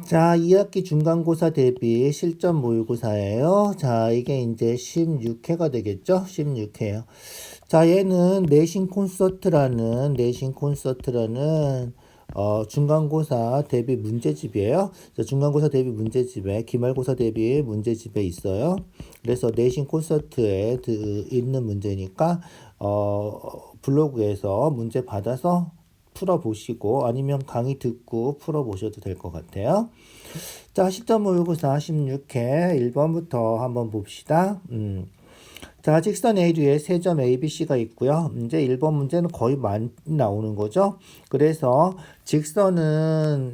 자, 2학기 중간고사 대비 실전 모의고사예요. 자, 이게 이제 16회가 되겠죠? 16회요. 자, 얘는 내신 콘서트라는 중간고사 대비 문제집이에요. 자, 중간고사 대비 문제집에 기말고사 대비 문제집에 있어요. 그래서 내신 콘서트에 있는 문제니까 블로그에서 문제 받아서 풀어보시고 아니면 강의 듣고 풀어보셔도 될 것 같아요. 자, 시점 모의고사 16회 1번부터 한번 봅시다. 자, 직선 AD에 세 점 A, B, C가 있고요. 이제 1번 문제는 거의 많이 나오는 거죠. 그래서 직선은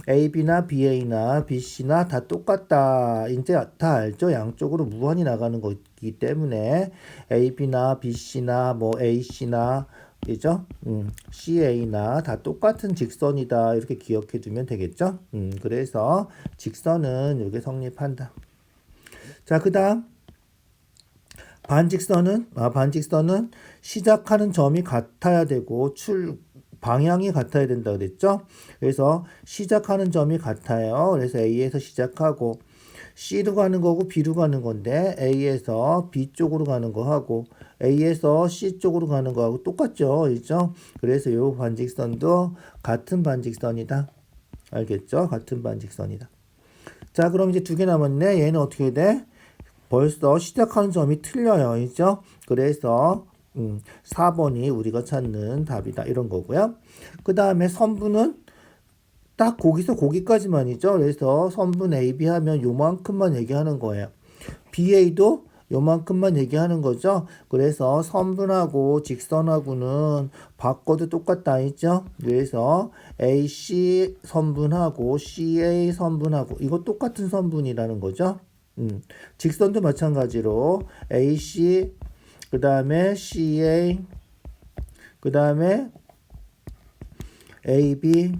AB나 BA나 BC나 다 똑같다. 이제 다 알죠? 양쪽으로 무한히 나가는 거기 때문에 AB나 BC나 뭐 AC나 그죠? CA나 다 똑같은 직선이다. 이렇게 기억해 두면 되겠죠? 그래서 직선은 이게 성립한다. 자, 그 다음. 반직선은 시작하는 점이 같아야 되고 방향이 같아야 된다 그랬죠? 그래서 시작하는 점이 같아요. 그래서 A에서 시작하고 C로 가는 거고 B로 가는 건데 A에서 B 쪽으로 가는 거하고 A에서 C 쪽으로 가는 거하고 똑같죠. 그렇죠? 그래서 요 반직선도 같은 반직선이다. 알겠죠? 같은 반직선이다. 자, 그럼 이제 두 개 남았네. 얘는 어떻게 돼? 벌써 시작하는 점이 틀려요. 그죠? 그래서 4번이 우리가 찾는 답이다. 이런 거고요. 그 다음에 선분은 딱 거기서 거기까지만이죠. 그래서 선분 AB 하면 요만큼만 얘기하는 거예요. BA도 요만큼만 얘기하는 거죠. 그래서 선분하고 직선하고는 바꿔도 똑같다 있죠. 그래서 AC 선분하고 CA 선분하고 이거 똑같은 선분이라는 거죠. 직선도 마찬가지로 AC 그 다음에 CA 그 다음에 AB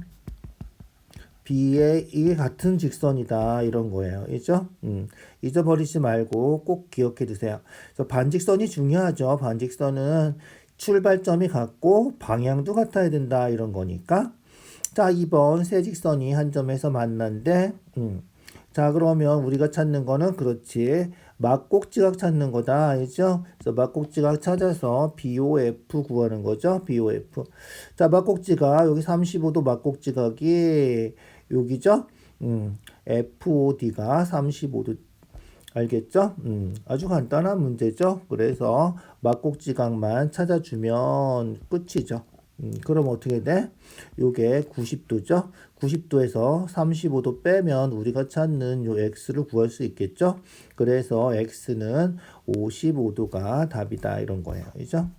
BA 이게 같은 직선이다 이런 거예요. 그죠? 잊어버리지 말고 꼭 기억해 두세요. 그래서 반직선이 중요하죠. 반직선은 출발점이 같고 방향도 같아야 된다 이런 거니까. 자, 2번 세 직선이 한 점에서 만난데 자, 그러면 우리가 찾는 거는 그렇지. 막곡지각 찾는 거다. 알죠? 그래서 막곡지각 찾아서 BOF 구하는 거죠. BOF. 자, 막곡지각 여기 35도 막곡지각이 여기죠? FOD가 35도 알겠죠? 아주 간단한 문제죠. 그래서 막곡지각만 찾아주면 끝이죠. 그럼 어떻게 돼? 요게 90도죠? 90도에서 35도 빼면 우리가 찾는 요 x를 구할 수 있겠죠? 그래서 x는 55도가 답이다. 이런 거예요. 그죠?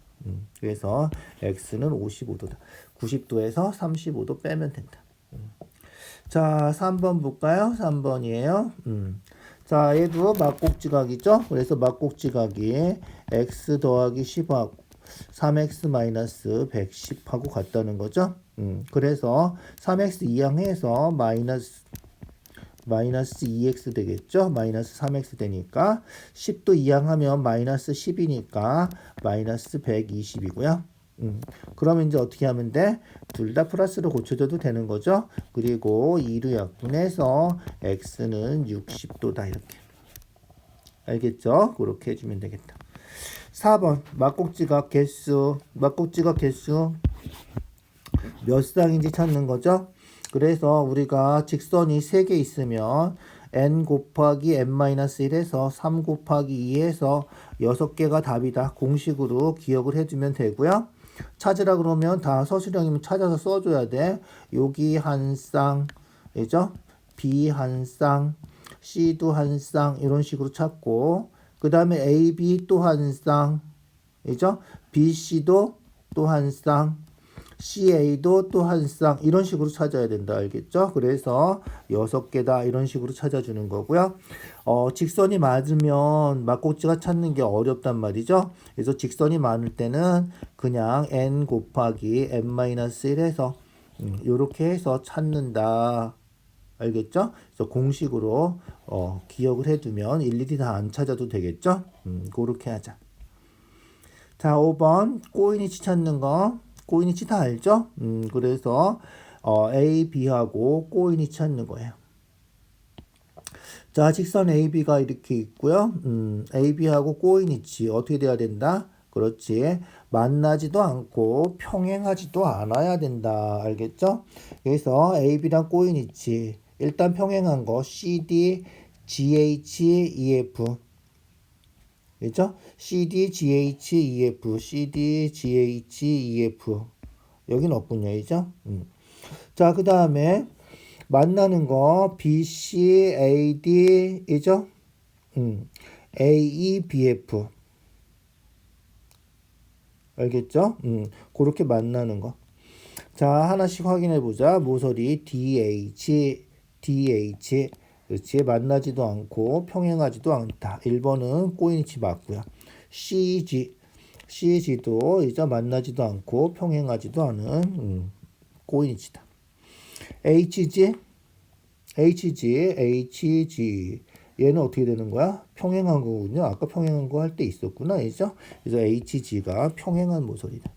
그래서 x는 55도다. 90도에서 35도 빼면 된다. 자, 3번 볼까요? 3번이에요. 자, 얘도 막곡지각이죠? 그래서 막곡지각이 x 더하기 10하고 3x 110하고 같다는 거죠. 그래서 3x 이항해서 마이너스 2x 되겠죠. 마이너스 3x 되니까 10도 이항하면 마이너스 10이니까 마이너스 120이고요. 그럼 이제 어떻게 하면 돼? 둘 다 플러스로 고쳐줘도 되는 거죠. 그리고 2로 약분해서 x는 60도다 이렇게. 알겠죠? 그렇게 해주면 되겠다. 4번 막곡지각 개수 몇 쌍인지 찾는 거죠. 그래서 우리가 직선이 3개 있으면 n 곱하기 n-1에서 3 곱하기 2에서 6개가 답이다. 공식으로 기억을 해주면 되고요. 찾으라 그러면 다 서술형이면 찾아서 써줘야 돼. 여기 한 쌍, 그죠? B 한 쌍, C도 한 쌍 이런 식으로 찾고 그 다음에 AB 또 한 쌍, 그죠? BC도 또 한 쌍, CA도 또 한 쌍 이런 식으로 찾아야 된다. 알겠죠? 그래서 6개다 이런 식으로 찾아주는 거고요. 직선이 맞으면 막곡지가 찾는 게 어렵단 말이죠. 그래서 직선이 많을 때는 그냥 n 곱하기 n-1에서 이렇게 해서 찾는다. 알겠죠? 그래서 공식으로 기억을 해두면 일일이 다 안 찾아도 되겠죠? 그렇게 하자. 자, 5번 꼬인위치 찾는 거. 꼬인위치 다 알죠? 그래서 A, B하고 꼬인이 찾는 거예요. 자, 직선 AB가 이렇게 있고요. AB하고 꼬인이치 어떻게 돼야 된다? 그렇지. 만나지도 않고 평행하지도 않아야 된다. 알겠죠? 그래서 AB랑 꼬인이치 일단 평행한 거 CD, GH, EF. 그죠? CD, GH, EF, CD, GH, EF. 여긴 없군요. 그죠? 자, 그 다음에 만나는 거 BC, AD이죠? AE, BF. 알겠죠? 그렇게 만나는 거. 자, 하나씩 확인해 보자. 모서리 DH, DH. 그렇지. 만나지도 않고 평행하지도 않다. 1번은 꼬인이치 맞고요. CG, CG도 이제 만나지도 않고 평행하지도 않은 꼬인이치다. HG, HG, HG. 얘는 어떻게 되는 거야? 평행한 거군요. 아까 평행한 거 할 때 있었구나. 그죠? 그래서 HG가 평행한 모서리다.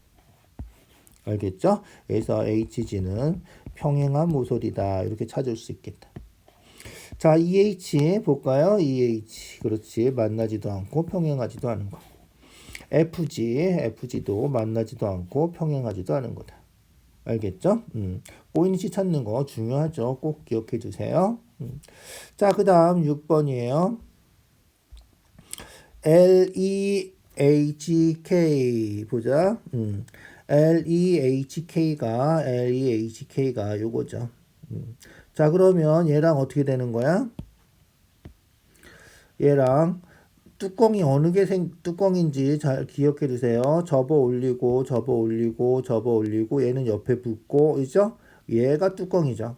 알겠죠? 그래서 HG는 평행한 모서리다. 이렇게 찾을 수 있겠다. 자, EH 볼까요? EH. 그렇지. 만나지도 않고 평행하지도 않은 거. FG, FG도 만나지도 않고 평행하지도 않은 거다. 알겠죠? 꼬인이치 찾는 거 중요하죠. 꼭 기억해 주세요. 자, 그 다음 6번이에요. LEHK 보자. LEHK가 요거죠. 자, 그러면 얘랑 어떻게 되는 거야? 얘랑 뚜껑이 어느 게 뚜껑인지 잘 기억해 주세요. 접어 올리고, 접어 올리고, 접어 올리고, 얘는 옆에 붙고, 그죠? 얘가 뚜껑이죠.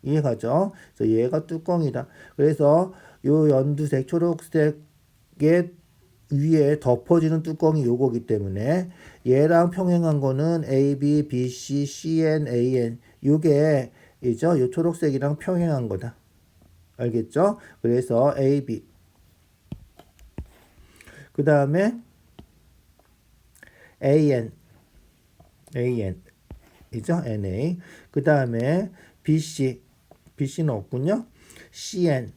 이해가죠? 그래서 얘가 뚜껑이다. 그래서 요 연두색, 초록색의 위에 덮어지는 뚜껑이 요거기 때문에 얘랑 평행한 거는 A, B, B, C, C, N, A, N. 요게 이죠? 요 초록색이랑 평행한 거다. 알겠죠? 그래서 A, B. 그 다음에 AN, AN, 이죠? NA. 그 다음에 BC, BC는 없군요. CN,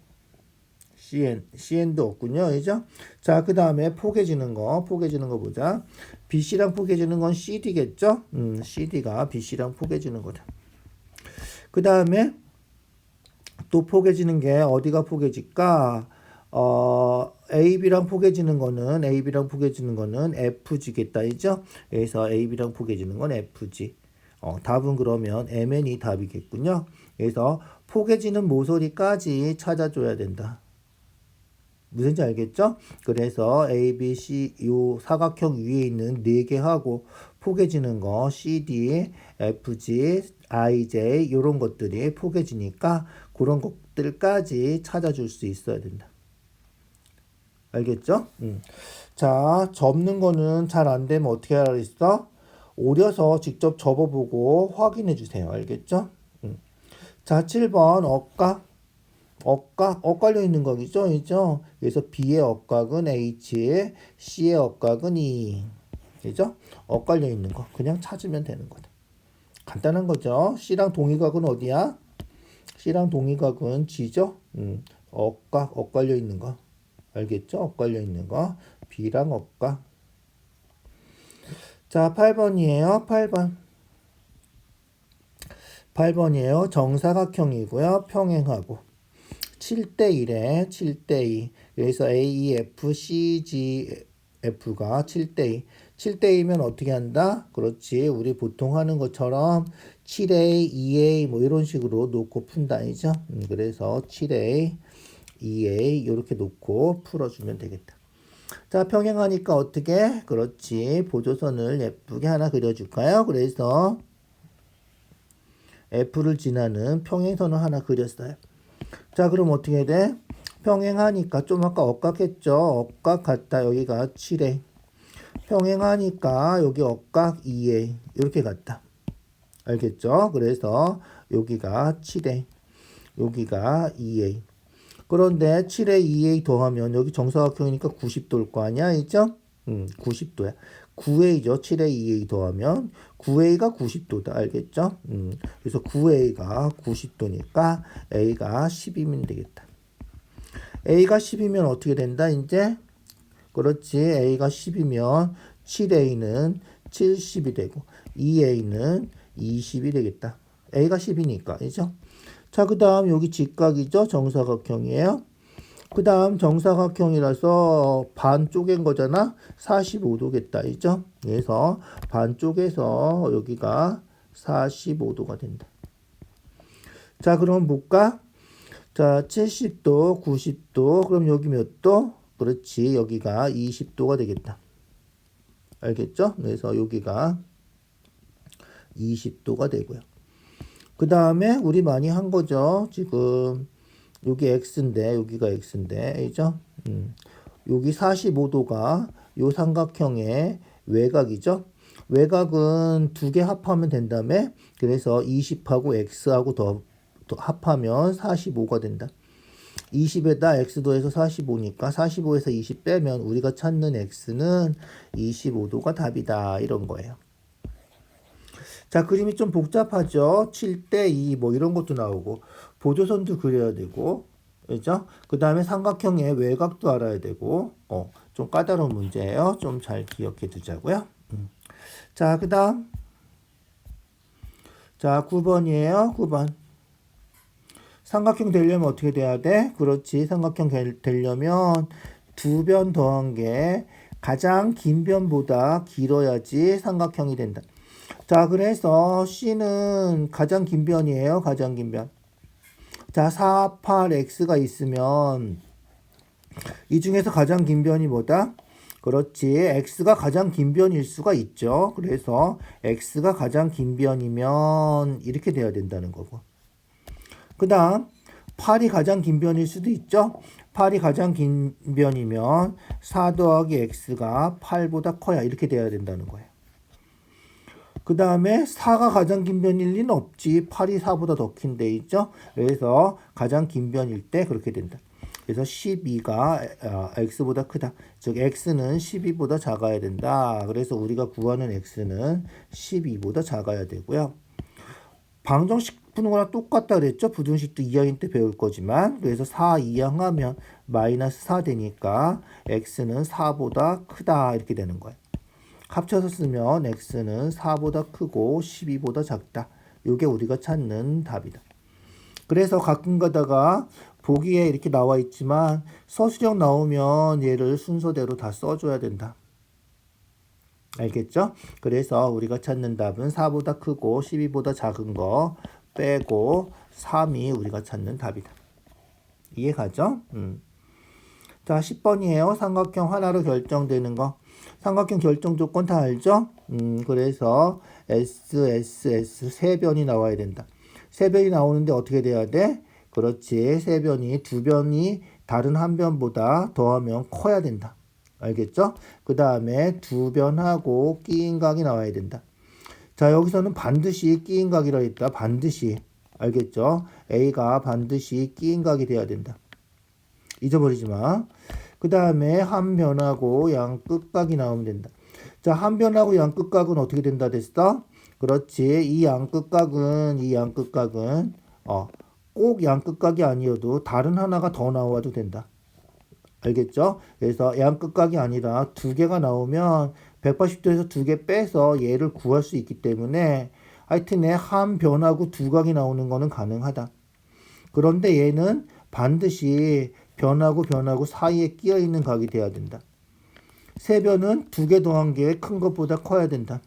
CN도 없군요. 그죠? 자, 그 다음에 포개지는 거 보자. BC랑 포개지는 건 CD겠죠? CD가 BC랑 포개지는 거다. 그 다음에 또 포개지는 게 어디가 포개질까? AB랑 포개지는 거는 FG겠다. 이죠? 그래서 AB랑 포개지는 건 FG. 답은 그러면 MN이 답이겠군요. 그래서 포개지는 모서리까지 찾아줘야 된다. 무슨지 알겠죠? 그래서 A, B, C 요 사각형 위에 있는 4개 하고 포개지는 거 CD, FG, IJ 요런 것들이 포개지니까 그런 것들까지 찾아줄 수 있어야 된다. 알겠죠? 자, 접는 거는 잘 안 되면 어떻게 하라 그랬어? 오려서 직접 접어보고 확인해 주세요. 알겠죠? 자, 7번 엇갈려 있는 거겠죠? 그죠? 그래서 B의 엇각은 H, C의 엇각은 E. 그죠? 엇갈려 있는 거. 그냥 찾으면 되는 거다. 간단한 거죠? C랑 동의각은 어디야? C랑 동의각은 G죠? 엇갈려 있는 거. 알겠죠? 엇갈려 있는 거. B랑 엇각. 자, 8번이에요. 8번이에요. 정사각형이고요. 평행하고. 7대1에 7대2. 그래서 AEF, CGF가 7대2. 7대2면 어떻게 한다? 그렇지. 우리 보통 하는 것처럼 7A, 2A 뭐 이런 식으로 놓고 푼다. 아니죠? 그래서 7A, 2A 이렇게 놓고 풀어주면 되겠다. 자, 평행하니까 어떻게? 그렇지. 보조선을 예쁘게 하나 그려줄까요? 그래서 F를 지나는 평행선을 하나 그렸어요. 자, 그럼 어떻게 돼? 평행하니까 좀 아까 엇각했죠? 엇각 같다. 여기가 7A. 평행하니까 여기 엇각 2A. 이렇게 같다. 알겠죠? 그래서 여기가 7A. 여기가 2A. 그런데 7A, 2A 더하면 여기 정사각형이니까 90도일 거 아니야? 있죠? 90도야. 9a죠. 7a, 2a 더하면 9a가 90도다. 알겠죠? 그래서 9a가 90도니까 a가 10이면 되겠다. a가 10이면 어떻게 된다? 이제 그렇지. a가 10이면 7a는 70이 되고 2a는 20이 되겠다. a가 10이니까. 그죠? 자, 그 다음 여기 직각이죠. 정사각형이에요. 그 다음 정사각형이라서 반 쪼갠 거잖아. 45도겠다. 그죠? 그래서 반 쪼개서 여기가 45도가 된다. 자, 그럼 볼까? 자, 70도, 90도. 그럼 여기 몇 도? 그렇지. 여기가 20도가 되겠다. 알겠죠? 그래서 여기가 20도가 되고요. 그 다음에 우리 많이 한 거죠. 지금 여기 x인데 여기가 x인데 그죠? 여기 45도가 요 삼각형의 외곽이죠. 외곽은 두 개 합하면 된다며. 그래서 20하고 x하고 더 합하면 45가 된다. 20에다 x 더해서 45니까 45에서 20 빼면 우리가 찾는 x는 25도가 답이다. 이런 거예요. 자, 그림이 좀 복잡하죠. 7대 2 뭐 이런 것도 나오고 보조선도 그려야 되고 그죠? 그 다음에 삼각형의 외곽도 알아야 되고 좀 까다로운 문제예요. 좀 잘 기억해 두자고요. 자, 그 다음 자 9번이에요. 9번 삼각형 되려면 어떻게 돼야 돼? 그렇지. 삼각형 되려면 두 변 더한 게 가장 긴 변보다 길어야지 삼각형이 된다. 자, 그래서 C는 가장 긴 변이에요. 가장 긴 변. 자, 4, 8, X가 있으면 이 중에서 가장 긴 변이 뭐다? 그렇지. X가 가장 긴 변일 수가 있죠. 그래서 X가 가장 긴 변이면 이렇게 돼야 된다는 거고. 그 다음 8이 가장 긴 변일 수도 있죠. 8이 가장 긴 변이면 4 더하기 X가 8보다 커야 이렇게 돼야 된다는 거예요. 그 다음에 4가 가장 긴 변일 리는 없지. 8이 4보다 더 긴데 있죠. 그래서 가장 긴 변일 때 그렇게 된다. 그래서 12가 x보다 크다. 즉 x는 12보다 작아야 된다. 그래서 우리가 구하는 x는 12보다 작아야 되고요. 방정식 푸는 거랑 똑같다 그랬죠. 부등식도 2학년 때 배울 거지만. 그래서 4 이항하면 마이너스 4 되니까 x는 4보다 크다. 이렇게 되는 거예요. 합쳐서 쓰면 x는 4보다 크고 12보다 작다. 이게 우리가 찾는 답이다. 그래서 가끔 가다가 보기에 이렇게 나와 있지만 서술형 나오면 얘를 순서대로 다 써줘야 된다. 알겠죠? 그래서 우리가 찾는 답은 4보다 크고 12보다 작은 거 빼고 3이 우리가 찾는 답이다. 이해가죠? 자, 10번이에요. 삼각형 하나로 결정되는 거. 삼각형 결정 조건 다 알죠? 그래서 S, S, S 세 변이 나와야 된다. 세 변이 나오는데 어떻게 돼야 돼? 그렇지. 세 변이 두 변이 다른 한 변보다 더하면 커야 된다. 알겠죠? 그 다음에 두 변하고 끼인 각이 나와야 된다. 자, 여기서는 반드시 끼인 각이라 했다. 반드시. 알겠죠? A가 반드시 끼인 각이 돼야 된다. 잊어버리지 마. 그 다음에 한 변하고 양 끝각이 나오면 된다. 자, 한 변하고 양 끝각은 어떻게 된다 됐어? 그렇지. 이 양 끝각은 꼭 양 끝각이 아니어도 다른 하나가 더 나와도 된다. 알겠죠? 그래서 양 끝각이 아니라 두 개가 나오면 180도에서 두 개 빼서 얘를 구할 수 있기 때문에 하여튼 한 변하고 두 각이 나오는 거는 가능하다. 그런데 얘는 반드시 변하고 사이에 끼어 있는 각이 돼야 된다. 세 변은 두 개 더한 게 큰 것보다 커야 된다.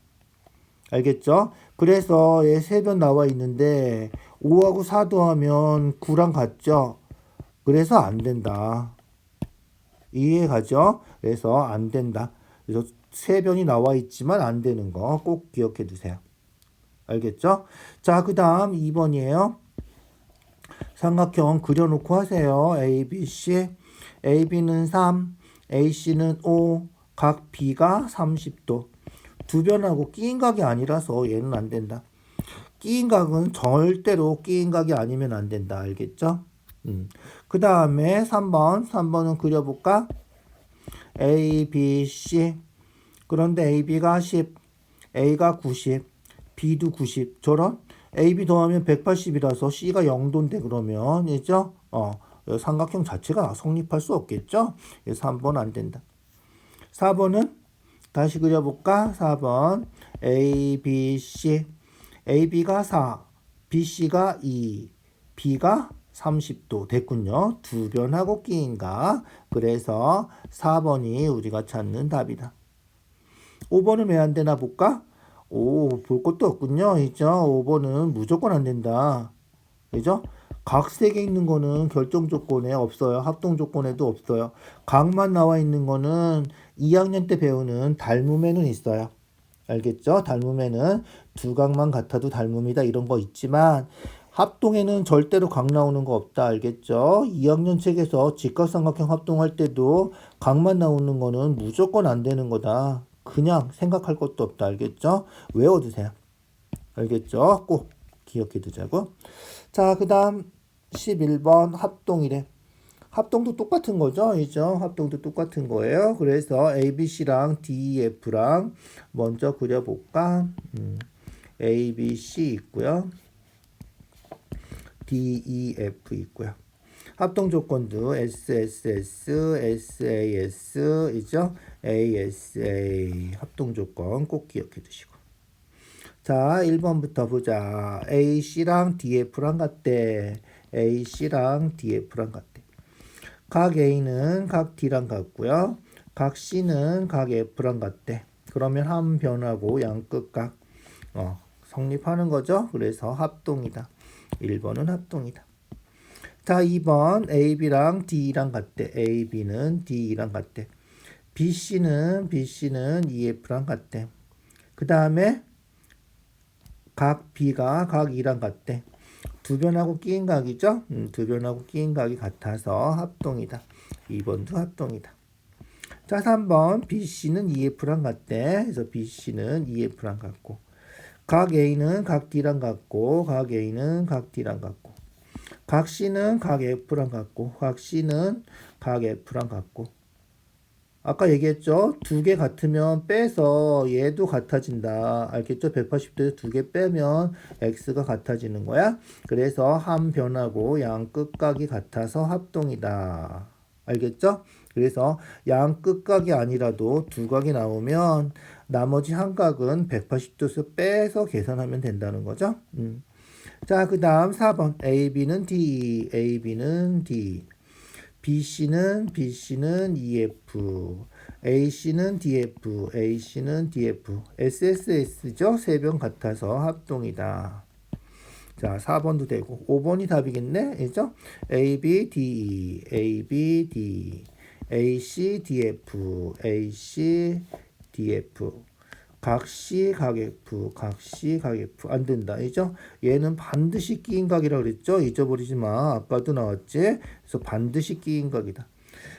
알겠죠? 그래서 얘 세 변 나와 있는데 5하고 4 더하면 9랑 같죠? 그래서 안 된다. 이해가죠? 그래서 안 된다. 그래서 세 변이 나와 있지만 안 되는 거 꼭 기억해 두세요. 알겠죠? 자, 그 다음 2번이에요. 삼각형 그려놓고 하세요. A, B, C. AB는 3, AC는 5, 각 B가 30도. 두 변하고 끼인 각이 아니라서 얘는 안 된다. 끼인 각은 절대로 끼인 각이 아니면 안 된다. 알겠죠? 그 다음에 3번은 그려볼까? A, B, C. 그런데 AB가 10, A가 90, B도 90. 저런 AB 더하면 180이라서 C가 0도인데 그러면 이죠? 삼각형 자체가 성립할 수 없겠죠? 그래서 3번 안 된다. 4번은 다시 그려볼까? 4번 A, B, C. AB가 4, BC가 2, B가 30도 됐군요. 두 변하고 끼인가? 그래서 4번이 우리가 찾는 답이다. 5번은 왜 안 되나 볼까? 볼 것도 없군요. 이죠? 5번은 무조건 안 된다. 그죠? 각 세 개 있는 거는 결정 조건에 없어요. 합동 조건에도 없어요. 각만 나와 있는 거는 2학년 때 배우는 닮음에는 있어요. 알겠죠? 닮음에는 두 각만 같아도 닮음이다 이런 거 있지만 합동에는 절대로 각 나오는 거 없다. 알겠죠? 2학년 책에서 직각삼각형 합동할 때도 각만 나오는 거는 무조건 안 되는 거다. 그냥 생각할 것도 없다. 알겠죠? 외워두세요. 알겠죠? 꼭 기억해 두자고. 자, 그 다음 11번 합동이래. 합동도 똑같은 거죠. 이죠? 합동도 똑같은 거예요. 그래서 ABC랑 DEF랑 먼저 그려볼까? ABC 있고요. DEF 있고요. 합동 조건도 SSS, SAS 이죠? ASA 합동 조건 꼭 기억해 두시고. 자, 1번부터 보자. AC랑 DF랑 같대. AC랑 DF랑 같대. 각 A는 각 D랑 같고요. 각 C는 각 F랑 같대. 그러면 한 변하고 양끝각 성립하는 거죠. 그래서 합동이다. 1번은 합동이다. 자, 2번 AB랑 D랑 같대. AB는 D랑 같대. BC는 EF랑 같대. 그 다음에 각 B가 각 E랑 같대. 두 변하고 끼인 각이죠? 두 변하고 끼인 각이 같아서 합동이다. 2번도 합동이다. 자, 3번 BC는 EF랑 같대. 그래서 BC는 EF랑 같고 각 A는 각 D랑 같고 각 A는 각 D랑 같고 각 C는 각 F랑 같고 각 C는 각 F랑 같고 아까 얘기했죠? 두 개 같으면 빼서 얘도 같아진다. 알겠죠? 180도에서 두 개 빼면 x가 같아지는 거야. 그래서 한 변하고 양 끝각이 같아서 합동이다. 알겠죠? 그래서 양 끝각이 아니라도 두 각이 나오면 나머지 한 각은 180도에서 빼서 계산하면 된다는 거죠. 자, 그 다음 4번 AB는 D, AB는 D. BC는 EF, AC는 DF, AC는 DF, SSS죠? 세 변 같아서 합동이다. 자, 4번도 되고 5번이 답이겠네. 그죠? AB, DE, AB, D, AC, DF, AC, DF. 각 C, 각 F, 각 C, 각 F 안 된다. 그죠? 얘는 반드시 끼인 각이라고 그랬죠? 잊어버리지 마. 아까도 나왔지? 그래서 반드시 끼인 각이다.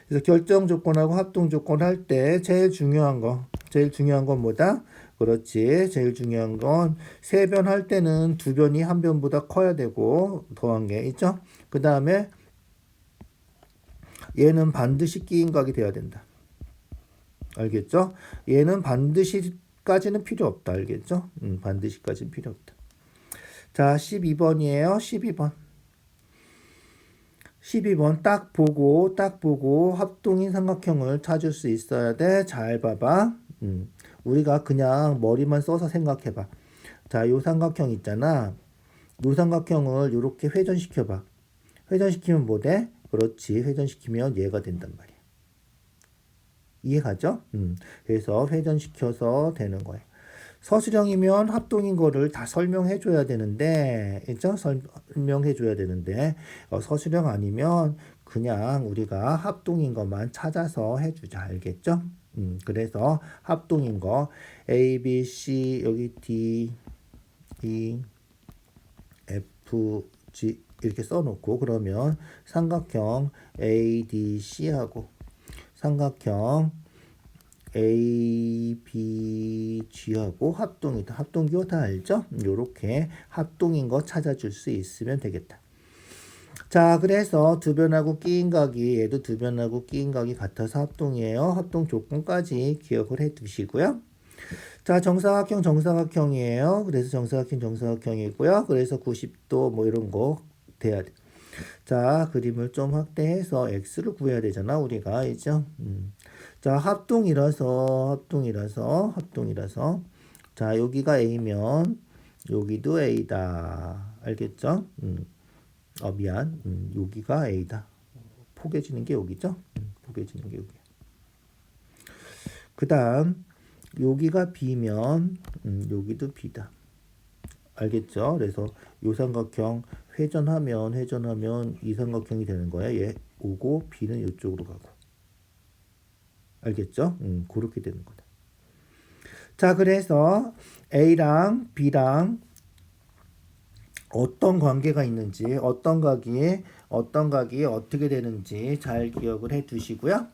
그래서 결정 조건하고 합동 조건 할 때 제일 중요한 건 뭐다? 그렇지. 제일 중요한 건 세 변 할 때는 두 변이 한 변보다 커야 되고 더한 게 있죠? 그 다음에 얘는 반드시 끼인 각이 돼야 된다. 알겠죠? 얘는 반드시까지는 필요 없다. 알겠죠? 반드시까지는 필요 없다. 자, 12번이에요. 12번 딱 보고 합동인 삼각형을 찾을 수 있어야 돼. 잘 봐봐. 우리가 그냥 머리만 써서 생각해봐. 자, 요 삼각형 있잖아. 요 삼각형을 이렇게 회전시켜봐. 회전시키면 뭐 돼? 그렇지. 회전시키면 얘가 된단 말이야. 이해가죠? 그래서 회전시켜서 되는 거예요. 서술형이면 합동인 거를 다 설명해 줘야 되는데, 있죠? 설명해 줘야 되는데, 서술형 아니면 그냥 우리가 합동인 것만 찾아서 해주자. 알겠죠? 그래서 합동인 거, A, B, C, 여기 D, E, F, G 이렇게 써놓고, 그러면 삼각형 A, D, C하고 삼각형 A, B, G하고 합동이다. 합동기호 다 알죠? 요렇게 합동인 거 찾아줄 수 있으면 되겠다. 자, 그래서 두 변하고 끼인 각이 얘도 두 변하고 끼인 각이 같아서 합동이에요. 합동 조건까지 기억을 해 두시고요. 자, 정사각형 정사각형이에요. 그래서 정사각형 정사각형이고요. 그래서 90도 뭐 이런 거 돼야 돼. 자, 그림을 좀 확대해서 x를 구해야 되잖아, 우리가. 이죠? 자, 합동이라서. 자, 여기가 a면 여기도 a다. 알겠죠? 미안. 여기가 a다. 포개지는 게 여기죠? 포개지는 게 여기. 그 다음, 여기가 b면, 여기도 b다. 알겠죠? 그래서 요 삼각형 회전하면 이 삼각형이 되는 거야. 얘 오고 b는 이쪽으로 가고. 알겠죠? 그렇게 되는 거다. 자, 그래서 a랑 b랑 어떤 관계가 있는지, 어떤 각이 어떻게 되는지 잘 기억을 해 두시고요.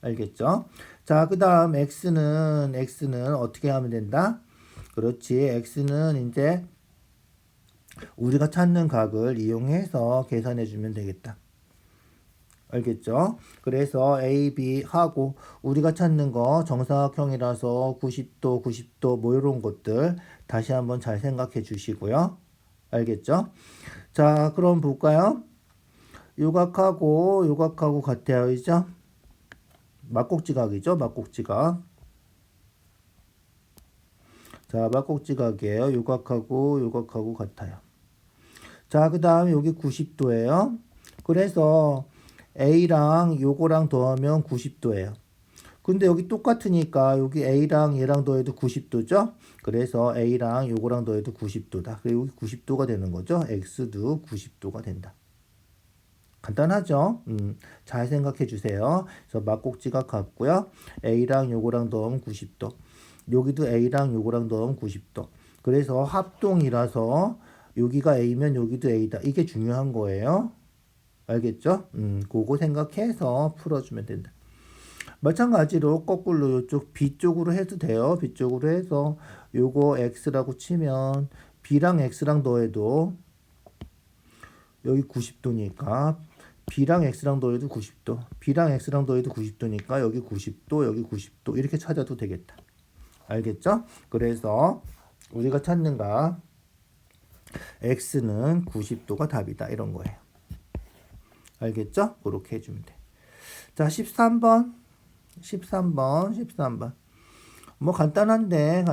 알겠죠? 자, 그 다음 x는 어떻게 하면 된다? 그렇지. x는 이제 우리가 찾는 각을 이용해서 계산해 주면 되겠다. 알겠죠? 그래서 A, B 하고 우리가 찾는 거 정사각형이라서 90도 뭐 이런 것들 다시 한번 잘 생각해 주시고요. 알겠죠? 자, 그럼 볼까요? 요각하고 같아요. 이죠? 막곡지각이죠? 막곡지각. 자, 막곡지각이에요. 요각하고 같아요. 자, 그 다음 여기 90도예요. 그래서 A랑 요거랑 더하면 90도예요. 근데 여기 똑같으니까 여기 A랑 얘랑 더해도 90도죠? 그래서 A랑 요거랑 더해도 90도다. 그리고 여기 90도가 되는 거죠? X도 90도가 된다. 간단하죠? 잘 생각해 주세요. 그래서 막곡지각 같고요. A랑 요거랑 더하면 90도. 여기도 A랑 요거랑 더하면 90도. 그래서 합동이라서 여기가 A면 여기도 A다. 이게 중요한 거예요. 알겠죠? 그거 생각해서 풀어주면 된다. 마찬가지로 거꾸로 이쪽 B쪽으로 해도 돼요. B쪽으로 해서 요거 X라고 치면 B랑 X랑 더해도 여기 90도니까 B랑 X랑 더해도 90도, B랑 X랑 더해도 90도니까 여기 90도, 여기 90도 이렇게 찾아도 되겠다. 알겠죠? 그래서 우리가 찾는 각 X는 90도가 답이다. 이런 거예요. 알겠죠? 그렇게 해주면 돼. 자, 13번. 뭐 간단한데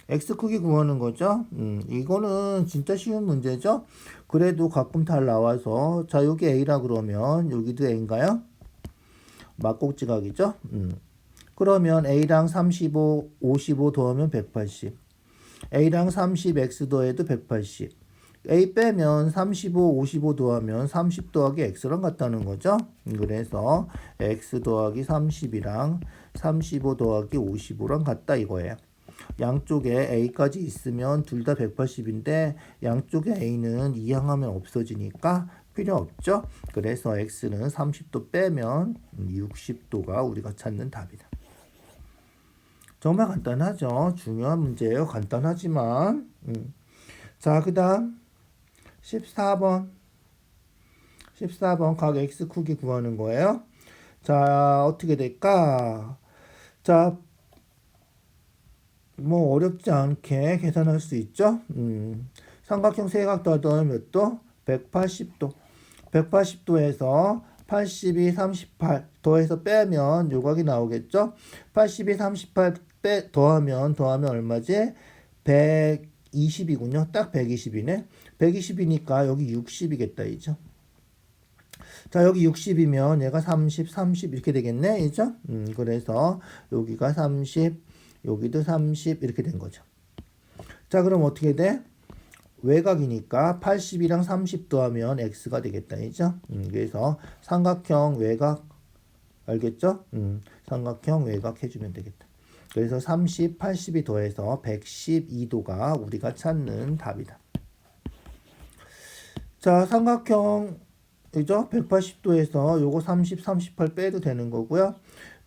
X 크기 구하는 거죠. 이거는 진짜 쉬운 문제죠. 그래도 가끔 잘 나와서 자, 여기 A라 그러면 여기도 A인가요? 막곡지각이죠. 그러면 A랑 35, 55 더하면 180. A랑 30, X 더해도 180. A 빼면 35, 55 더하면 30 더하기 X랑 같다는 거죠. 그래서 X 더하기 30이랑 35 더하기 55랑 같다 이거예요. 양쪽에 A까지 있으면 둘 다 180인데 양쪽에 A는 이항하면 없어지니까 필요 없죠. 그래서 X는 30도 빼면 60도가 우리가 찾는 답이다. 정말 간단하죠. 중요한 문제예요. 간단하지만 자, 그 다음 14번 각 X 크기 구하는 거예요. 자, 어떻게 될까? 자, 뭐 어렵지 않게 계산할 수 있죠. 삼각형 세각 더하면 몇 도? 180도. 180도에서 82, 38 더해서 빼면 요각이 나오겠죠. 82, 38 더하면 얼마지? 120이군요. 딱 120이네. 120이니까 여기 60이겠다, 이죠. 자, 여기 60이면 얘가 30 이렇게 되겠네, 이죠. 그래서 여기가 30, 여기도 30 이렇게 된 거죠. 자, 그럼 어떻게 돼? 외곽이니까 80이랑 30 더하면 x가 되겠다, 이죠. 그래서 삼각형 외곽 알겠죠? 삼각형 외곽 해주면 되겠다. 그래서 30, 80이 더해서 112도가 우리가 찾는 답이다. 자, 삼각형 그죠? 180도에서 요거 30, 38 빼도 되는 거고요.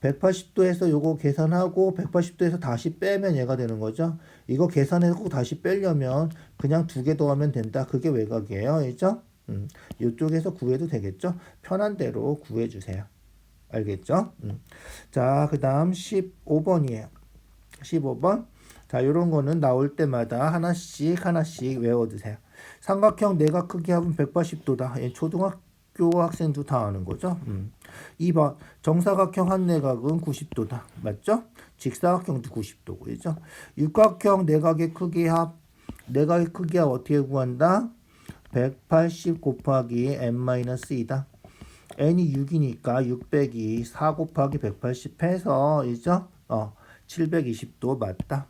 180도에서 요거 계산하고 180도에서 다시 빼면 얘가 되는 거죠. 이거 계산해서 다시 빼려면 그냥 두 개 더하면 된다. 그게 외곽이에요. 그죠? 이쪽에서 구해도 되겠죠? 편한 대로 구해주세요. 알겠죠? 자, 그 다음 15번이에요. 15번. 자, 요런 거는 나올 때마다 하나씩 외워두세요. 삼각형 내각 크기 합은 180도다. 초등학교 학생도 다 아는 거죠. 2번. 정사각형 한 내각은 90도다. 맞죠? 직사각형도 90도고, 그죠? 육각형 내각의 크기 합, 내각의 크기 합 어떻게 구한다? 180 곱하기 n-2다. n이 6이니까 6 빼기 4 곱하기 180 해서, 이죠? 720도 맞다.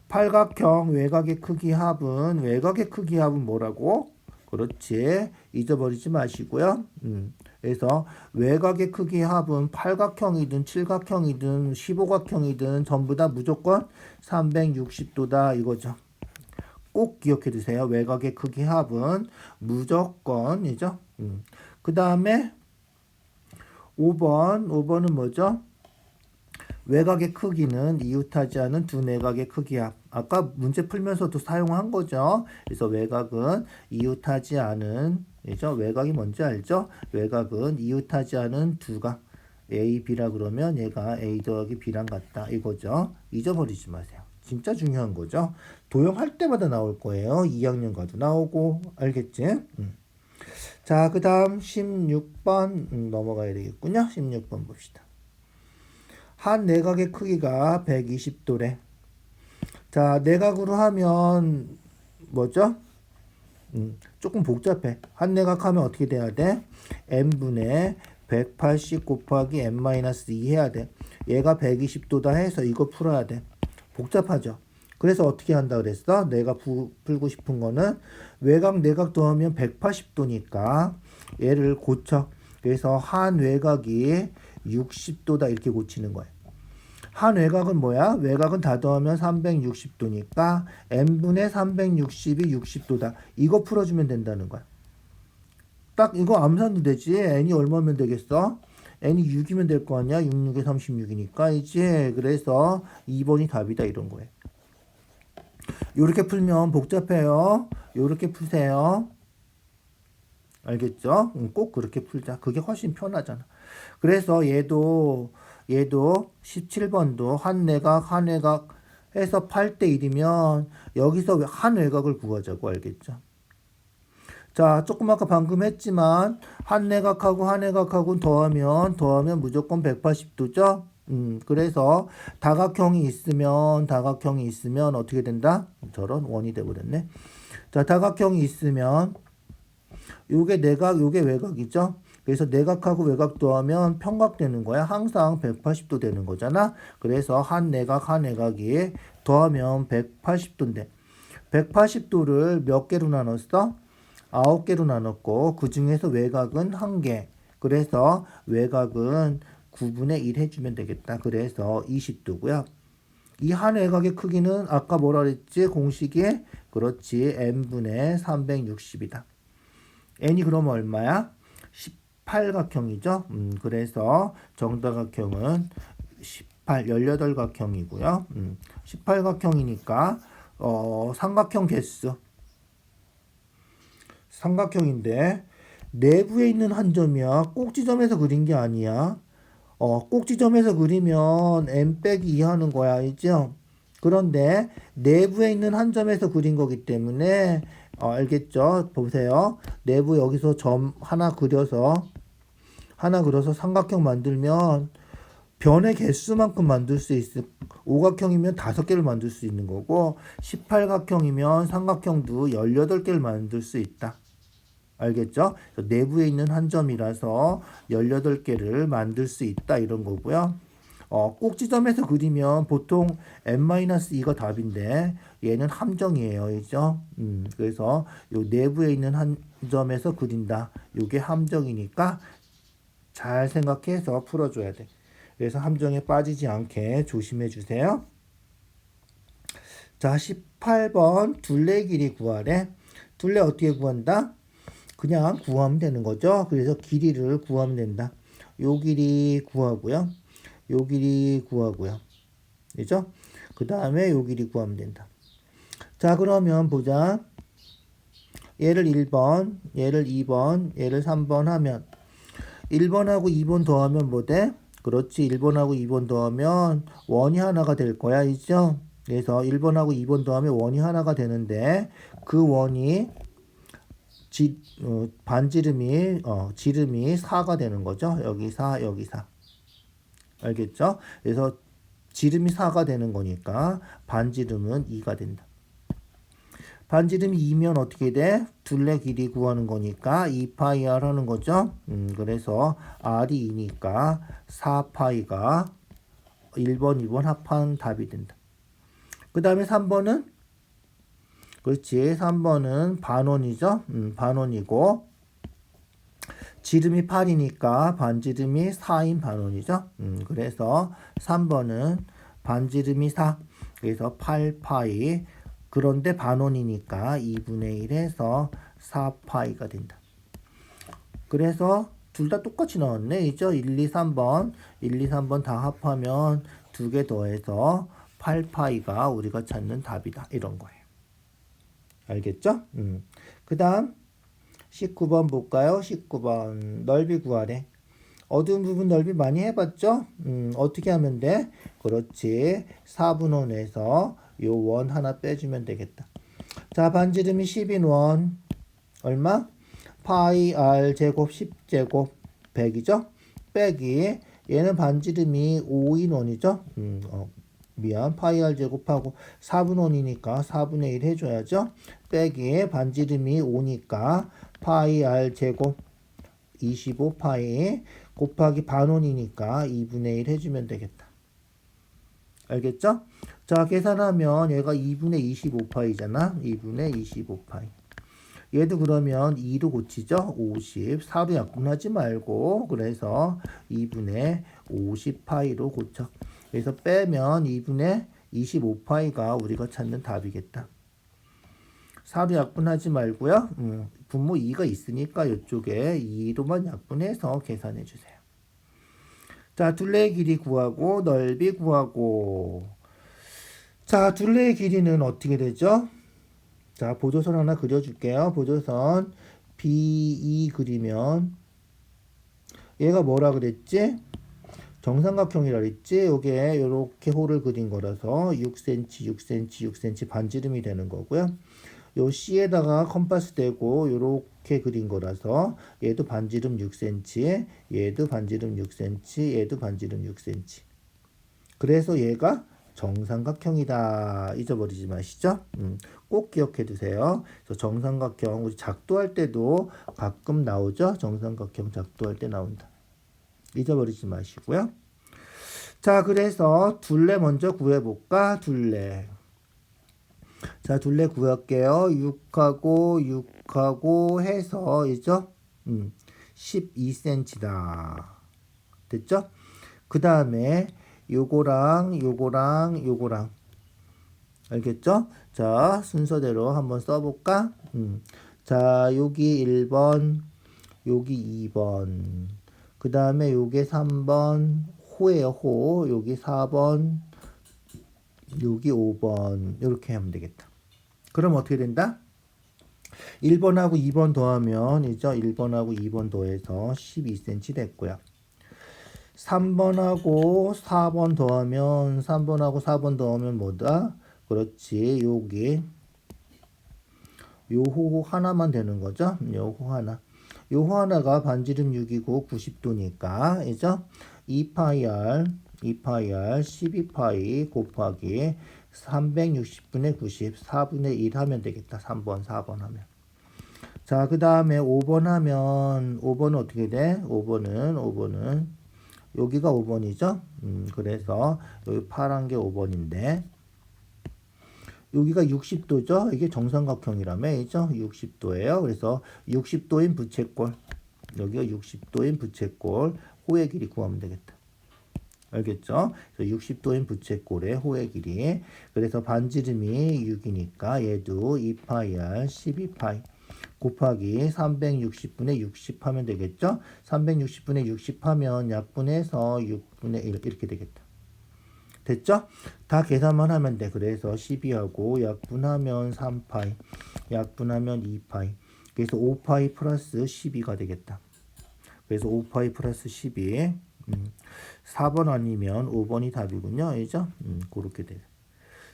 팔각형 외곽의 크기 합은 뭐라고? 그렇지. 잊어버리지 마시고요. 그래서 외곽의 크기 합은 팔각형이든 칠각형이든 15각형이든 전부 다 무조건 360도다 이거죠. 꼭 기억해 두세요. 외곽의 크기 합은 무조건이죠. 그 다음에 5번은 뭐죠? 외곽의 크기는 이웃하지 않은 두 내각의 크기 합. 아까 문제 풀면서도 사용한 거죠. 그래서 외곽은 이웃하지 않은, 그죠? 외곽이 뭔지 알죠? 외곽은 이웃하지 않은 두각. A, B라 그러면 얘가 A 더하기 B랑 같다. 이거죠. 잊어버리지 마세요. 진짜 중요한 거죠. 도형할 때마다 나올 거예요. 2학년과도 나오고. 알겠지? 자, 그 다음 16번 넘어가야 되겠군요. 16번 봅시다. 한 내각의 크기가 120도래. 자, 내각으로 하면 뭐죠? 조금 복잡해. 한 내각 하면 어떻게 돼야 돼? n분의 180 곱하기 n-2 해야 돼. 얘가 120도다 해서 이거 풀어야 돼. 복잡하죠? 그래서 어떻게 한다 그랬어? 내가 풀고 싶은 거는 외곽 내각 더하면 180도니까 얘를 고쳐. 그래서 한 외곽이 60도다 이렇게 고치는 거예요. 한 외곽은 뭐야? 외곽은 다 더하면 360도니까 n분의 360이 60도다. 이거 풀어주면 된다는 거야. 딱 이거 암산도 되지. n이 얼마면 되겠어? n이 6이면 될 거 아니야? 6, 6에 36이니까 이제 그래서 2번이 답이다 이런 거예요. 요렇게 풀면 복잡해요. 요렇게 푸세요. 알겠죠? 꼭 그렇게 풀자. 그게 훨씬 편하잖아. 그래서 얘도 17번도 한 외곽 해서 8대 1이면 여기서 한 외곽을 구하자고. 알겠죠? 자, 조금 아까 방금 했지만 한 외곽하고 더하면 무조건 180도죠? 그래서 다각형이 있으면 어떻게 된다? 저런 원이 되버렸네. 자, 다각형이 있으면 요게 내각, 요게 외곽이죠? 그래서 내각하고 외곽 더하면 평각 되는 거야. 항상 180도 되는 거잖아. 그래서 한 외곽이 더하면 180도인데 180도를 몇 개로 나눴어? 9개로 나눴고 그 중에서 외곽은 1개. 그래서 외곽은 9분의 1 해주면 되겠다. 그래서 20도고요. 이 한 외곽의 크기는 아까 뭐라 그랬지? 공식이 그렇지. n분의 360이다. n이 그럼 얼마야? 18각형이죠. 그래서 정다각형은 18각형이고요. 18각형이니까 삼각형 개수. 삼각형인데 내부에 있는 한 점이야. 꼭지점에서 그린 게 아니야. 꼭지점에서 그리면 n 빼기 2 하는 거야. 알죠? 그런데 내부에 있는 한 점에서 그린 거기 때문에 알겠죠? 보세요. 내부 여기서 점 하나 그려서 삼각형 만들면 변의 개수만큼 만들 수 있을. 오각형이면 5개를 만들 수 있는 거고 18각형이면 삼각형도 18개를 만들 수 있다. 알겠죠? 내부에 있는 한 점이라서 18개를 만들 수 있다 이런 거고요. 꼭지점에서 그리면 보통 n-2가 답인데 얘는 함정이에요. 그죠? 그래서 요 내부에 있는 한 점에서 그린다. 요게 함정이니까 잘 생각해서 풀어줘야 돼. 그래서 함정에 빠지지 않게 조심해 주세요. 자, 18번 둘레 길이 구하래. 둘레 어떻게 구한다? 그냥 구하면 되는 거죠. 그래서 길이를 구하면 된다. 요 길이 구하고요. 요 길이 구하고요. 그죠? 그 다음에 요 길이 구하면 된다. 자, 그러면 보자. 얘를 1번, 얘를 2번, 얘를 3번 하면 1번하고 2번 더하면 뭐 돼? 그렇지. 1번하고 2번 더하면 원이 하나가 될 거야. 있죠? 그래서 1번하고 2번 더하면 원이 하나가 되는데 그 원이 지름이 4가 되는 거죠. 여기 4, 여기 4. 알겠죠? 그래서 지름이 4가 되는 거니까 반지름은 2가 된다. 반지름이 2면 어떻게 돼? 둘레 길이 구하는 거니까 2파이 r 하는 거죠. 그래서 r이 2니까 4파이가 1번, 2번 합한 답이 된다. 그 다음에 3번은 그렇지. 3번은 반원이죠. 반원이고 지름이 8이니까 반지름이 4인 반원이죠. 그래서 3번은 반지름이 4. 그래서 8파이. 그런데 반원이니까 2분의 1에서 4파이가 된다. 그래서 둘 다 똑같이 나왔네. 있죠? 1, 2, 3번. 1, 2, 3번 다 합하면 두 개 더해서 8파이가 우리가 찾는 답이다. 이런 거예요. 알겠죠? 그 다음 19번 볼까요? 19번 넓이 구하래. 어두운 부분 넓이 많이 해봤죠? 어떻게 하면 돼? 그렇지. 4분원에서 요 원 하나 빼주면 되겠다. 자, 반지름이 10인 원. 얼마? 파이 r 제곱 10제곱 100이죠? 빼기 얘는 반지름이 5인 원이죠? 파이 r 제곱하고 4분원이니까 4분의 1 해줘야죠? 빼기 반지름이 5니까 파이 r 제곱 25파이 곱하기 반원이니까 2분의 1 해주면 되겠다. 알겠죠? 자, 계산하면 얘가 2분의 25파이잖아. 2분의 25파이. 얘도 그러면 2로 고치죠? 50. 4로 약분하지 말고 그래서 2분의 50파이로 고쳐. 그래서 빼면 2분의 25파이가 우리가 찾는 답이겠다. 4로 약분하지 말고요. 분모 2가 있으니까 이쪽에 2로만 약분해서 계산해 주세요. 자, 둘레의 길이 구하고 넓이 구하고. 자, 둘레의 길이는 어떻게 되죠? 자, 보조선 하나 그려줄게요. 보조선 B2 그리면 얘가 뭐라 그랬지? 정삼각형이라 그랬지? 요게 요렇게 호를 그린 거라서 6cm, 6cm, 6cm 반지름이 되는 거고요. 요 C에다가 컴파스 대고 요렇게 그린 거라서 얘도 반지름 6cm, 얘도 반지름 6cm, 얘도 반지름 6cm. 그래서 얘가 정삼각형이다. 잊어버리지 마시죠? 꼭 기억해 두세요. 그래서 정삼각형 우리 작도할 때도 가끔 나오죠? 정삼각형 작도할 때 나온다. 잊어버리지 마시고요. 자, 그래서 둘레 먼저 구해볼까? 둘레. 자, 둘레 구할게요. 6하고 해서, 이죠? 12cm다. 됐죠? 그 다음에 요거랑 알겠죠? 자, 순서대로 한번 써볼까? 자, 여기 1번, 여기 2번. 그 다음에 요게 3번, 호예요, 호. 여기 4번, 여기 5번. 이렇게 하면 되겠다. 그럼 어떻게 된다? 1번하고 2번 더하면, 이죠? 1번하고 2번 더해서 12cm 됐고요. 3번하고 4번 더하면, 3번하고 4번 더하면 뭐다? 그렇지. 여기. 요 호 하나만 되는 거죠? 요 호 하나. 요 호 하나가 반지름 6이고 90도니까, 이죠? 2파이 r 12파이 곱하기 360분의 90, 4분의 1 하면 되겠다. 4번 하면. 자, 그 다음에 5번 하면, 5번은 어떻게 돼? 5번은, 여기가 5번이죠? 그래서 여기 파란 게 5번인데, 여기가 60도죠? 이게 정삼각형이라며, 이죠? 60도예요. 그래서 60도인 부채꼴, 여기가 60도인 부채꼴, 호의 길이 구하면 되겠다. 알겠죠? 그래서 60도인 부채꼴의 호의 길이. 그래서 반지름이 6이니까 얘도 2파이 r 12파이 곱하기 360분의 60 하면 되겠죠? 360분의 60 하면 약분해서 6분의 1 이렇게 되겠다. 됐죠? 다 계산만 하면 돼. 그래서 12하고 약분하면 3파이, 약분하면 2파이. 그래서 5파이 플러스 12가 되겠다. 그래서 5파이 플러스 12. 4번 아니면 5번이 답이군요. 알죠? 그렇게 돼요.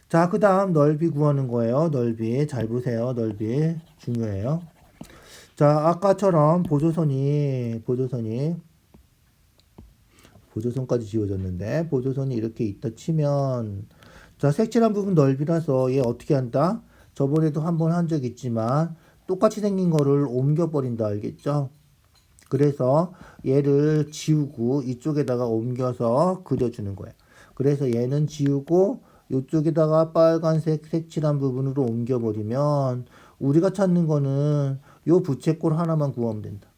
자, 그 다음 넓이 구하는 거예요. 넓이. 잘 보세요. 넓이. 중요해요. 자, 아까처럼 보조선까지 지워졌는데, 보조선이 이렇게 있다 치면, 자, 색칠한 부분 넓이라서 얘 어떻게 한다? 저번에도 한번 한 적 있지만, 똑같이 생긴 거를 옮겨버린다. 알겠죠? 그래서 얘를 지우고 이쪽에다가 옮겨서 그려주는 거예요. 그래서 얘는 지우고 이쪽에다가 빨간색 색칠한 부분으로 옮겨버리면 우리가 찾는 거는 요 부채꼴 하나만 구하면 된다.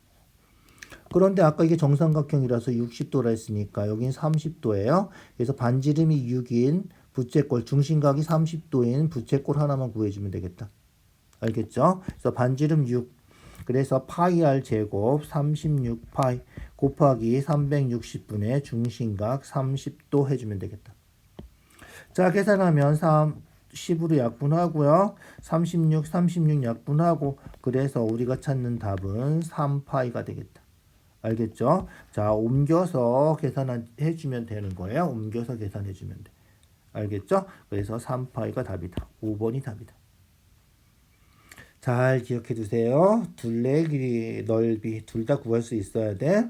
그런데 아까 이게 정삼각형이라서 60도라 했으니까 여긴 30도예요. 그래서 반지름이 6인 부채꼴, 중심각이 30도인 부채꼴 하나만 구해주면 되겠다. 알겠죠? 그래서 반지름 6. 그래서 파이 r 제곱 36파이 곱하기 360분의 중심각 30도 해주면 되겠다. 자, 계산하면 10으로 약분하고요. 36 약분하고 그래서 우리가 찾는 답은 3파이가 되겠다. 알겠죠? 자, 옮겨서 계산해주면 되는 거예요. 옮겨서 계산해주면 돼. 알겠죠? 그래서 3파이가 답이다. 5번이 답이다. 잘 기억해 두세요. 둘레 길이, 넓이 둘 다 구할 수 있어야 돼.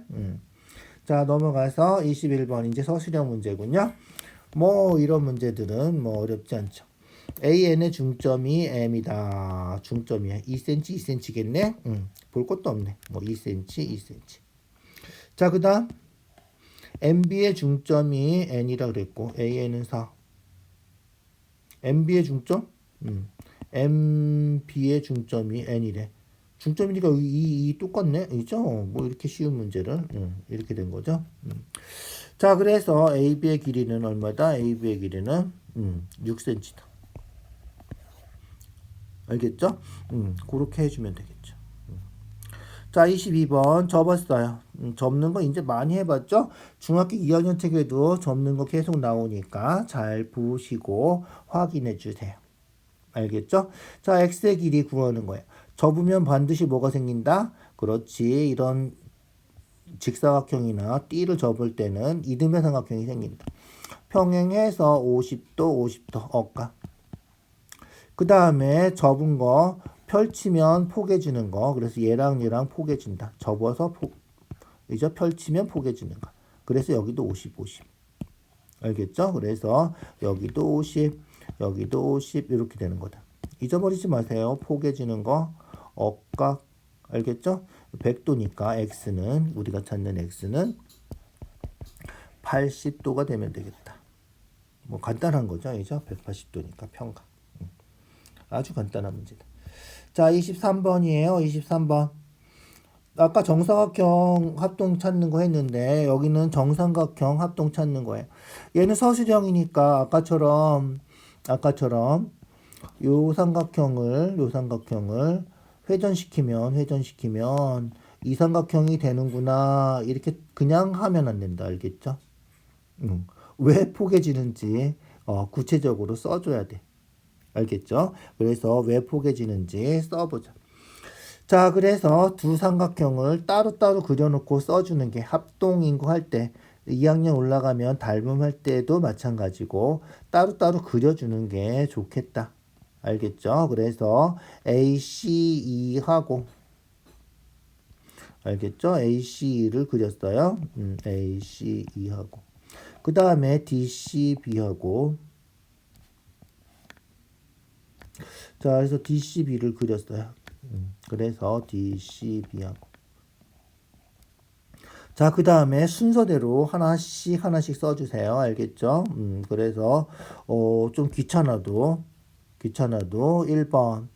자, 넘어가서 21번 이제 서술형 문제군요. 뭐 이런 문제들은 뭐 어렵지 않죠. AN의 중점이 M이다. 중점이야. 2cm, 2cm겠네. 볼 것도 없네. 뭐 2cm, 2cm. 자, 그 다음 MB의 중점이 N이라 그랬고 AN은 4. MB의 중점? MB의 중점이 N이래. 중점이니까 이 똑같네. 있죠? 뭐 이렇게 쉬운 문제를 이렇게 된 거죠. 자, 그래서 AB의 길이는 얼마다? AB의 길이는 6cm다. 알겠죠? 그렇게 해주면 되겠죠. 자, 22번 접었어요. 접는 거 이제 많이 해봤죠? 중학교 2학년 책에도 접는 거 계속 나오니까 잘 보시고 확인해 주세요. 알겠죠? 자, x의 길이 구하는 거예요. 접으면 반드시 뭐가 생긴다? 그렇지. 이런 직사각형이나 띠를 접을 때는 이등변 삼각형이 생긴다. 평행해서 50도, 50도, 어까. 그 다음에 접은 거 펼치면 포개지는 거. 그래서 얘랑 포개진다. 접어서 이제 펼치면 포개지는 거. 그래서 여기도 50, 50. 알겠죠? 그래서 여기도 50, 여기도 50 이렇게 되는 거다. 잊어버리지 마세요. 포개지는 거 억각. 알겠죠? 100도니까 x는 우리가 찾는 x는 80도가 되면 되겠다. 뭐 간단한 거죠. 이죠? 180도니까 평각. 아주 간단한 문제다. 자, 23번이에요. 23번. 아까 정사각형 합동 찾는 거 했는데 여기는 정삼각형 합동 찾는 거예요. 얘는 서술형이니까 아까처럼 요 삼각형을 회전시키면 이 삼각형이 되는구나. 이렇게 그냥 하면 안 된다. 알겠죠? 왜 포개지는지 구체적으로 써줘야 돼. 알겠죠? 그래서 왜 포개지는지 써보자. 자, 그래서 두 삼각형을 따로따로 그려놓고 써주는 게 합동인구 할 때 2학년 올라가면 닮음할 때도 마찬가지고 따로따로 그려주는 게 좋겠다. 알겠죠? 그래서 ACE하고 알겠죠? ACE를 그렸어요. ACE하고 그 다음에 DCB하고 자, 그래서 DCB를 그렸어요. 그래서 DCB하고 자, 그 다음에 순서대로 하나씩 써주세요. 알겠죠? 그래서 좀 귀찮아도 1번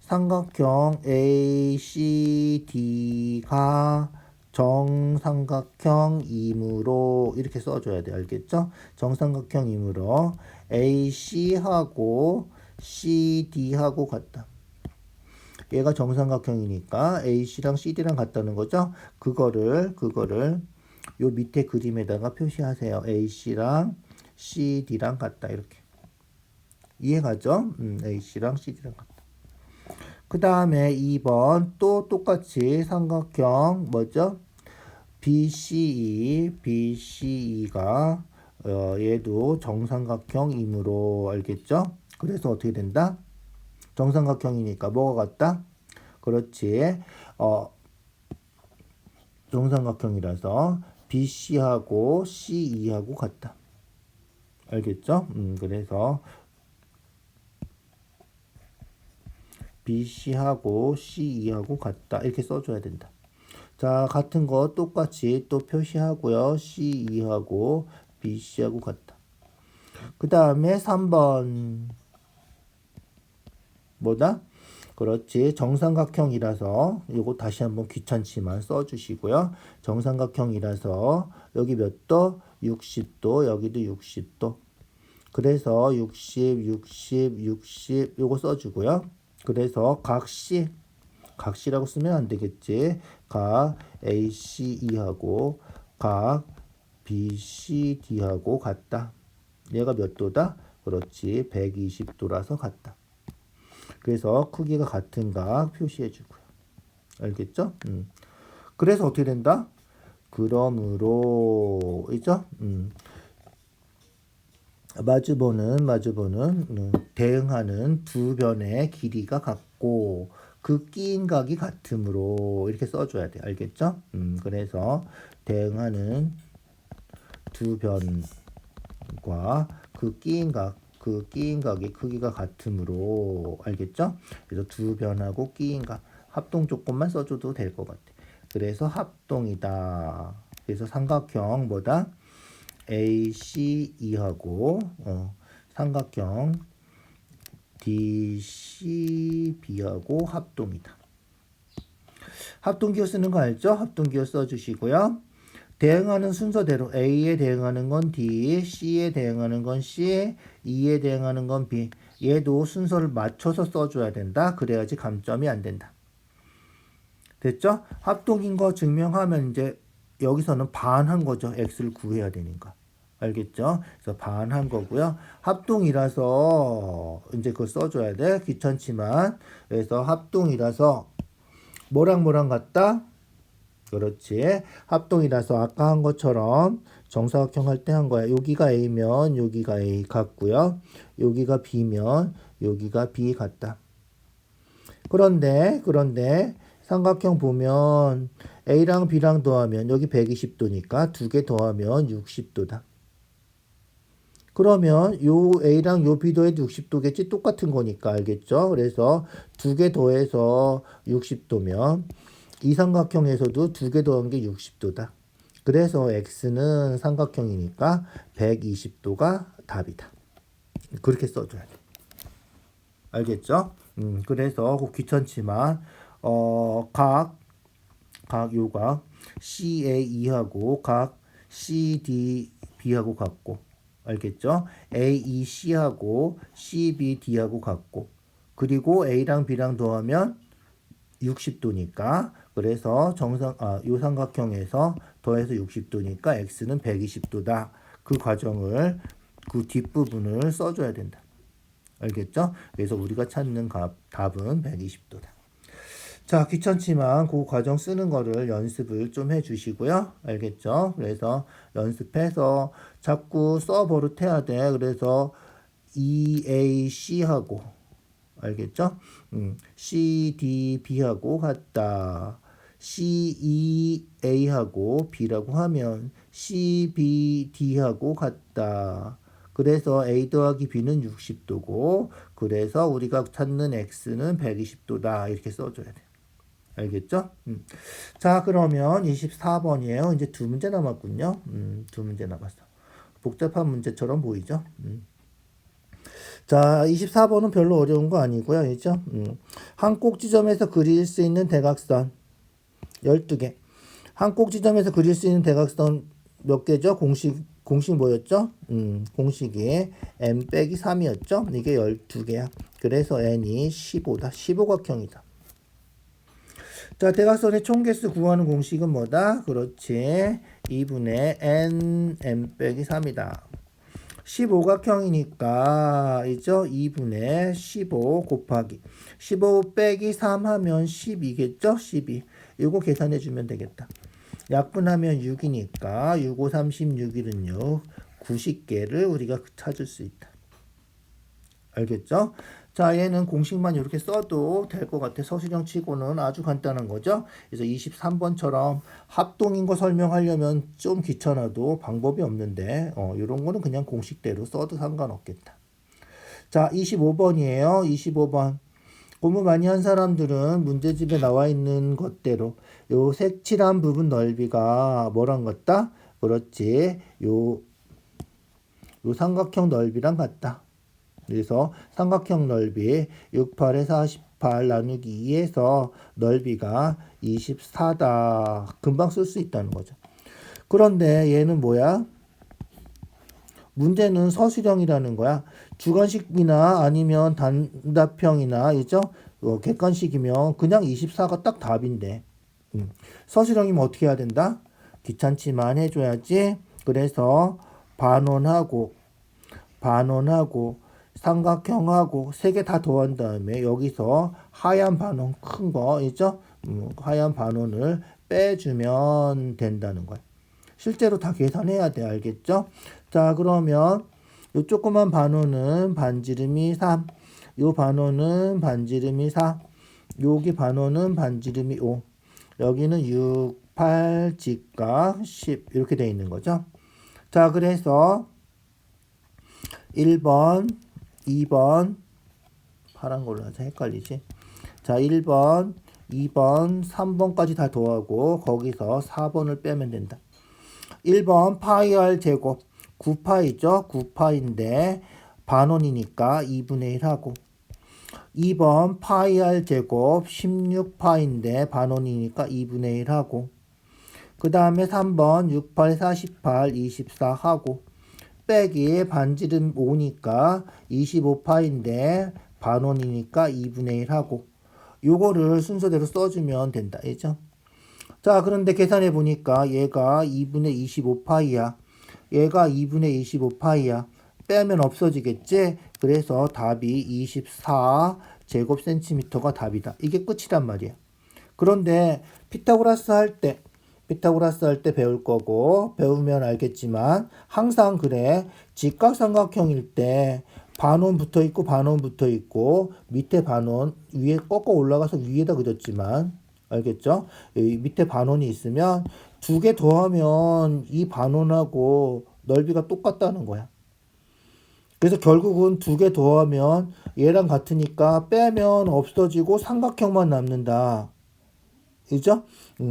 삼각형 ACD가 정삼각형이므로 이렇게 써줘야 돼. 알겠죠? 정삼각형이므로 AC하고 CD하고 같다. 얘가 정삼각형이니까 AC랑 CD랑 같다는 거죠. 그거를 요 밑에 그림에다가 표시하세요. AC랑 CD랑 같다. 이렇게. 이해가죠? AC랑 CD랑 같다. 그 다음에 2번 또 똑같이 삼각형 뭐죠? BCE가 얘도 정삼각형이므로 알겠죠? 그래서 어떻게 된다? 정삼각형이니까 뭐가 같다? 그렇지. 정삼각형이라서 BC하고 CE하고 같다. 알겠죠? 그래서 BC하고 CE하고 같다. 이렇게 써줘야 된다. 자, 같은 거 똑같이 또 표시하고요. CE하고 BC하고 같다. 그 다음에 3번 뭐다? 그렇지. 정삼각형이라서 이거 다시 한번 귀찮지만 써주시고요. 정삼각형이라서 여기 몇 도? 60도. 여기도 60도. 그래서 60, 60, 60 요거 써주고요. 그래서 각시라고 쓰면 안 되겠지. 각 ACE하고 각 BCD하고 같다. 얘가 몇 도다? 그렇지. 120도라서 같다. 그래서 크기가 같은 각 표시해 주고요. 알겠죠? 그래서 어떻게 된다? 그러므로 있죠? 마주보는 대응하는 두 변의 길이가 같고 그 끼인 각이 같으므로 이렇게 써줘야 돼. 알겠죠? 그래서 대응하는 두 변과 그 끼인 각의 크기가 같으므로 알겠죠? 그래서 두 변하고 끼인 각 합동 조건만 써줘도 될 것 같아. 그래서 합동이다. 그래서 삼각형 뭐다? ACE하고 삼각형 DCB하고 합동이다. 합동기호 쓰는 거 알죠? 합동기호 써주시고요. 대응하는 순서대로 A에 대응하는 건 D, C에 대응하는 건 C, E에 대응하는 건 B. 얘도 순서를 맞춰서 써줘야 된다. 그래야지 감점이 안 된다. 됐죠? 합동인 거 증명하면 이제 여기서는 반한 거죠. X를 구해야 되니까. 알겠죠? 그래서 반한 거고요. 합동이라서 이제 그거 써줘야 돼. 귀찮지만. 그래서 합동이라서 뭐랑 같다? 그렇지. 합동이라서 아까 한 것처럼 정사각형 할 때 한 거야. 여기가 A면 여기가 A 같고요. 여기가 B면 여기가 B 같다. 그런데 삼각형 보면 A랑 B랑 더하면 여기 120도니까 두 개 더하면 60도다. 그러면 요 A랑 요 B도 해도 60도겠지? 똑같은 거니까 알겠죠? 그래서 두 개 더해서 60도면 이 삼각형에서도 두 개 더한 게 60도다. 그래서 X는 삼각형이니까 120도가 답이다. 그렇게 써줘야 돼. 알겠죠? 그래서 귀찮지만 각 요각 CAE하고 각 CDB하고 같고 알겠죠? AEC하고 CBD하고 같고 그리고 A랑 B랑 더하면 60도니까 그래서 요 삼각형에서 더해서 60도니까 X는 120도다. 그 과정을 그 뒷부분을 써줘야 된다. 알겠죠? 그래서 우리가 찾는 답은 120도다. 자, 귀찮지만 그 과정 쓰는 거를 연습을 좀 해주시고요. 알겠죠? 그래서 연습해서 자꾸 써버릇해야 돼. 그래서 EAC하고 알겠죠? CDB하고 같다. CEA하고 B라고 하면 CBD하고 같다. 그래서 A 더하기 B는 60도고 그래서 우리가 찾는 X는 120도다. 이렇게 써줘야 돼. 알겠죠? 자, 그러면 24번이에요. 이제 두 문제 남았군요. 두 문제 남았어. 복잡한 문제처럼 보이죠? 자, 24번은 별로 어려운 거 아니고요. 그죠? 한 꼭지점에서 그릴 수 있는 대각선 12개. 한 꼭지점에서 그릴 수 있는 대각선 몇 개죠? 공식 뭐였죠? 공식이 n 빼기 3이었죠? 이게 12개야. 그래서 n이 15다. 15각형이다. 자, 대각선의 총개수 구하는 공식은 뭐다? 그렇지. 2분의 n 빼기 3이다. 15각형이니까 이죠? 2분의 15 곱하기 15 빼기 3 하면 12겠죠? 12. 이거 계산해 주면 되겠다. 약분하면 6이니까 6, 5, 36, 16, 90개를 우리가 찾을 수 있다. 알겠죠? 자, 얘는 공식만 이렇게 써도 될 것 같아. 서술형 치고는 아주 간단한 거죠. 그래서 23번처럼 합동인 거 설명하려면 좀 귀찮아도 방법이 없는데 이런 거는 그냥 공식대로 써도 상관없겠다. 자, 25번이에요. 25번. 공부 많이 한 사람들은 문제집에 나와 있는 것대로 요 색칠한 부분 넓이가 뭐랑 같다? 그렇지. 요 삼각형 넓이랑 같다. 그래서 삼각형 넓이 68에 48 나누기 2에서 넓이가 24다. 금방 쓸 수 있다는 거죠. 그런데 얘는 뭐야? 문제는 서술형이라는 거야. 주관식이나 아니면 단답형이나 있죠? 객관식이면 그냥 24가 딱 답인데. 서술형이면 어떻게 해야 된다? 귀찮지만 해줘야지. 그래서 반원하고 삼각형하고 세 개 다 더한 다음에 여기서 하얀 반원 큰 거 있죠? 하얀 반원을 빼주면 된다는 거야. 실제로 다 계산해야 돼. 알겠죠? 자, 그러면 요 조그만 반원은 반지름이 3, 요 반원은 반지름이 4, 여기 반원은 반지름이 5, 여기는 6, 8, 직각 10 이렇게 돼 있는 거죠. 자, 그래서 1번, 2번 파란 걸로 하자. 헷갈리지? 자, 1번, 2번, 3번까지 다 더하고 거기서 4번을 빼면 된다. 1번 파이 r 제곱 9파이죠. 9파인데 반원이니까 2분의 1 하고 2번 파이 r 제곱 16파인데 반원이니까 2분의 1 하고 그 다음에 3번 6, 8, 48, 24 하고 빼기 반지름 5니까 25파인데 반원이니까 2분의 1 하고 요거를 순서대로 써주면 된다. 알죠? 자, 그런데 계산해 보니까 얘가 2분의 25파이야. 얘가 2분의 25파이야. 빼면 없어지겠지? 그래서 답이 24 제곱센티미터가 답이다. 이게 끝이란 말이야. 그런데 피타고라스 할 때 배울 거고 배우면 알겠지만 항상 그래. 직각삼각형일 때 반원 붙어 있고 반원 붙어 있고 밑에 반원 위에 꺾어 올라가서 위에다 그렸지만 알겠죠? 이 밑에 반원이 있으면 두 개 더하면 이 반원하고 넓이가 똑같다는 거야. 그래서 결국은 두 개 더하면 얘랑 같으니까 빼면 없어지고 삼각형만 남는다. 그죠?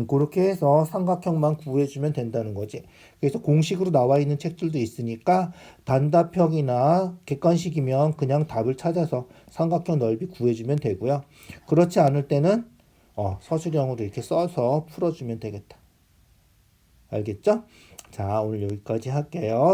그렇게 해서 삼각형만 구해주면 된다는 거지. 그래서 공식으로 나와 있는 책들도 있으니까 단답형이나 객관식이면 그냥 답을 찾아서 삼각형 넓이 구해주면 되고요. 그렇지 않을 때는 서술형으로 이렇게 써서 풀어주면 되겠다. 알겠죠? 자, 오늘 여기까지 할게요.